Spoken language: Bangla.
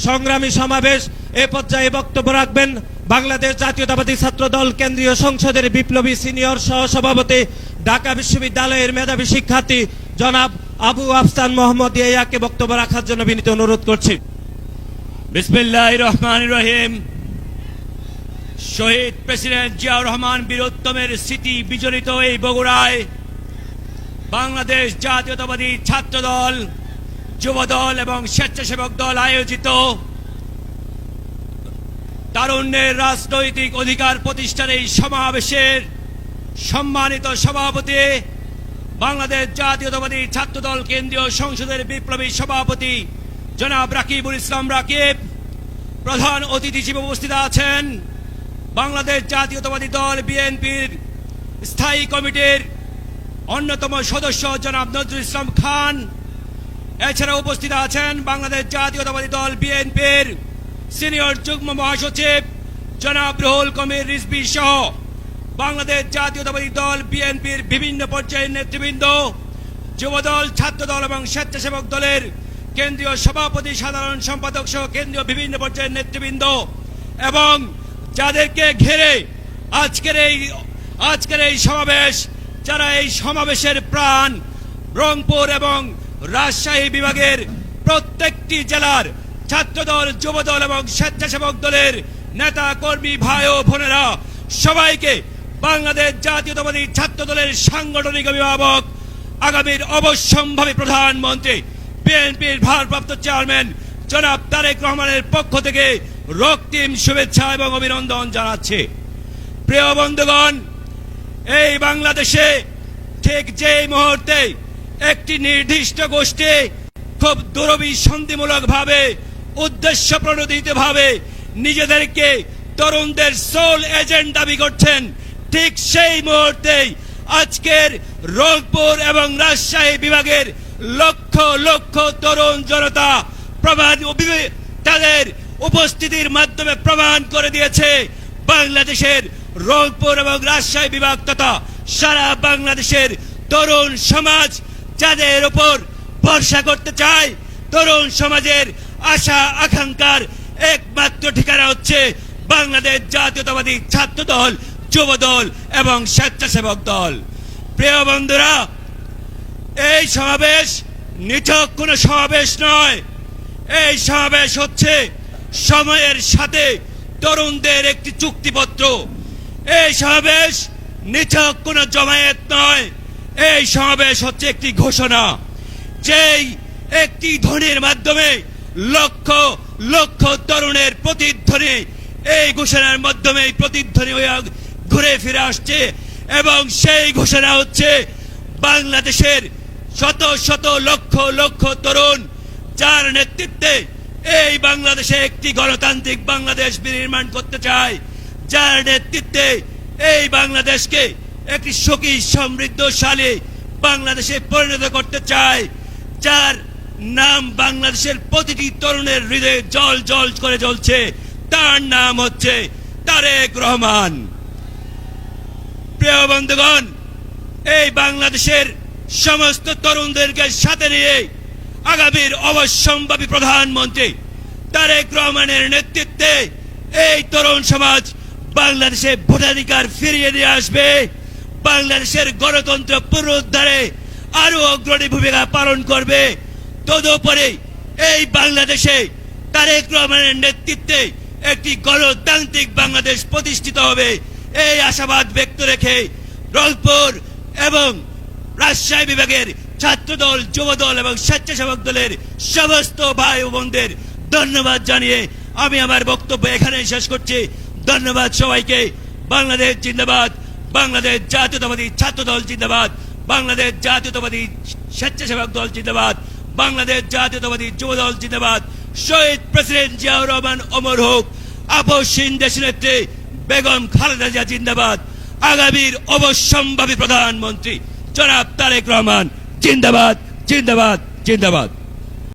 সংগ্রামী সমাবেশ। এ পর্যায়ে বক্তব্য রাখবেন বাংলাদেশ জাতীয়তাবাদী ছাত্র দল কেন্দ্রীয় সংসদের বিপ্লবী সিনিয়র সহসভাপতি, ঢাকা বিশ্ববিদ্যালয়ের মেধাবী শিক্ষার্থী জনাব আবু আফসান মোহাম্মদ ইয়াকে বক্তব্য রাখার জন্য বিনীত অনুরোধ করছি। বিসমিল্লাহির রহমানির রহিম। শহীদ প্রেসিডেন্ট জিয়াউর রহমান বীরোত্তমের স্মৃতি বিজড়িত এই বগুড়ায় বাংলাদেশ জাতীয়তাবাদী ছাত্র দল, যুব দল এবং স্বেচ্ছাসেবক দল আয়োজিত তারুণ্যের রাজনৈতিক অধিকার প্রতিষ্ঠার এই সমাবেশের সম্মানিত সভাপতি, বাংলাদেশ জাতীয়তাবাদী ছাত্র দল কেন্দ্রীয় সংসদের বিপ্লবী সভাপতি জনাব রাকিবুল ইসলাম রাকিব, প্রধান অতিথি হিসেবে উপস্থিত আছেন বাংলাদেশ জাতীয়তাবাদী দল বিএনপির স্থায়ী কমিটির অন্যতম সদস্য জনাব নজরুল ইসলাম খান। এছাড়া উপস্থিত আছেন বাংলাদেশ জাতীয়তাবাদী দল বিএনপির সিনিয়র যুগ্ম মহাসচিব জনাব রুহুল কবির রিজভী সহ বাংলাদেশ জাতীয়তাবাদী দল বিএনপির বিভিন্ন পর্যায়ের নেতৃবৃন্দ, যুবদল, ছাত্রদল এবং স্বেচ্ছাসেবক দলের কেন্দ্রীয় সভাপতি, সাধারণ সম্পাদক সহ কেন্দ্রীয় বিভিন্ন পর্যায়ের নেতৃবৃন্দ এবং যাদেরকে ঘিরে আজকের এই সমাবেশ, যারা এই সমাবেশের প্রাণ, রংপুর এবং রাজশাহী বিভাগের প্রত্যেকটি জেলার ছাত্রদল, যুবদল এবং স্বেচ্ছাসেবক দলের নেতা কর্মী ভাই ও বোনেরা, সবাইকে বাংলাদেশ জাতীয়তাবাদী ছাত্র দলের সাংগঠনিক অভিভাবক, আগামীর অবশ্যম্ভাবী প্রধানমন্ত্রী, বিএনপির ভারপ্রাপ্ত চেয়ারম্যান জনাব তারেক রহমানের পক্ষ থেকে রক্তিম শুভেচ্ছা এবং অভিনন্দন জানাচ্ছি। প্রিয় বন্ধুগণ, এই বাংলাদেশে ঠিক যে মুহূর্তে একটি নির্দিষ্ট গোষ্ঠী খুব দুরভিসন্ধিমূলক ভাবে, উদ্দেশ্য প্রণোদিত ভাবে নিজেদেরকে তরুণদের সোল এজেন্ট দাবি করছেন, ঠিক সেই মুহূর্তেই আজকের রংপুর এবং রাজশাহী বিভাগের লক্ষ লক্ষ তরুণ জনতা তাদের উপস্থিতির মাধ্যমে প্রমাণ করে দিয়েছে বাংলাদেশের রংপুর এবং রাজশাহী বিভাগ তথা সারা বাংলাদেশের তরুণ সমাজ যাদের উপর ভরসা করতে চায়, তরুণ সমাজের আশা আকাঙ্ক্ষার একমাত্র ঠিকানা হচ্ছে বাংলাদেশ জাতীয়তাবাদী ছাত্র দল, যুব দল এবং স্বেচ্ছাসেবক দল। প্রিয় বন্ধুরা, এই সমাবেশ নিছক কোনো সমাবেশ নয়, এই সমাবেশ হচ্ছে সময়ের সাথে তরুণদের একটি চুক্তিপত্র। এই সমাবেশ নিছক কোনো জমায়েত নয়, এই সমাবেশ হচ্ছে একটি ঘোষণা, যেই একটি ধ্বনির মাধ্যমে লক্ষ লক্ষ তরুণের প্রতিধ্বনি এই ঘোষণার মাধ্যমে প্রতিধ্বনি হয়ে ঘুরে ফিরে আসছে এবং সেই ঘোষণা হচ্ছে বাংলাদেশের শত শত লক্ষ লক্ষ তরুণ যার নেতৃত্বে এই বাংলাদেশে একটি গণতান্ত্রিক বাংলাদেশ বিনির্মাণ করতে চায়, যার নেতৃত্বে এই বাংলাদেশকে একটি সুখী সমৃদ্ধশালী বাংলাদেশে পরিণত করতে চায়, যার নাম বাংলাদেশের প্রতিটি তরুণের হৃদয়ে জল জল করে জ্বলছে, তার নাম হচ্ছে তারেক রহমান। প্রিয় বন্ধুগণ, এই বাংলাদেশের সমস্ত তরুণদেরকে সাথে নিয়ে আগামীর অবশ্যম্ভাবী প্রধানমন্ত্রী তারেক রহমানের নেতৃত্বে এই তরুণ সমাজ বাংলাদেশে ভোটাধিকার ফিরিয়ে দিয়ে আসবে, বাংলাদেশের গণতন্ত্র পুনরুদ্ধারে আরো অগ্রণী ভূমিকা পালন করবে। তদুপরি এই বাংলাদেশে তারেক রহমানের নেতৃত্বে একটি গণতান্ত্রিক বাংলাদেশ প্রতিষ্ঠিত হবে, এই আশাবাদ ব্যক্ত রেখে রংপুর এবং রাজশাহী বিভাগের ছাত্রদল, যুবদল এবং স্বেচ্ছাসেবক দলের সমস্ত ভাই ও বোনদের ধন্যবাদ জানিয়ে আমি আমার বক্তব্য এখানেই শেষ করছি। ধন্যবাদ সবাইকে। বাংলাদেশ জিন্দাবাদ, বাংলাদেশ জাতীয়তাবাদী ছাত্র দল জিন্দাবাদ, বাংলাদেশ জাতীয়তাবাদী স্বেচ্ছাসেবক দল জিন্দাবাদ, বাংলাদেশ জাতীয়তাবাদী যুব দল জিন্দাবাদ। শহীদ প্রেসিডেন্ট জিয়াউর রহমান অমর হোক, আপসহীন দেশনেত্রী বেগম খালেদা জিয়া জিন্দাবাদ, আগামীর অবশ্যম্ভাবী প্রধানমন্ত্রী জনাব তারেক রহমান জিন্দাবাদ, জিন্দাবাদ, জিন্দাবাদ।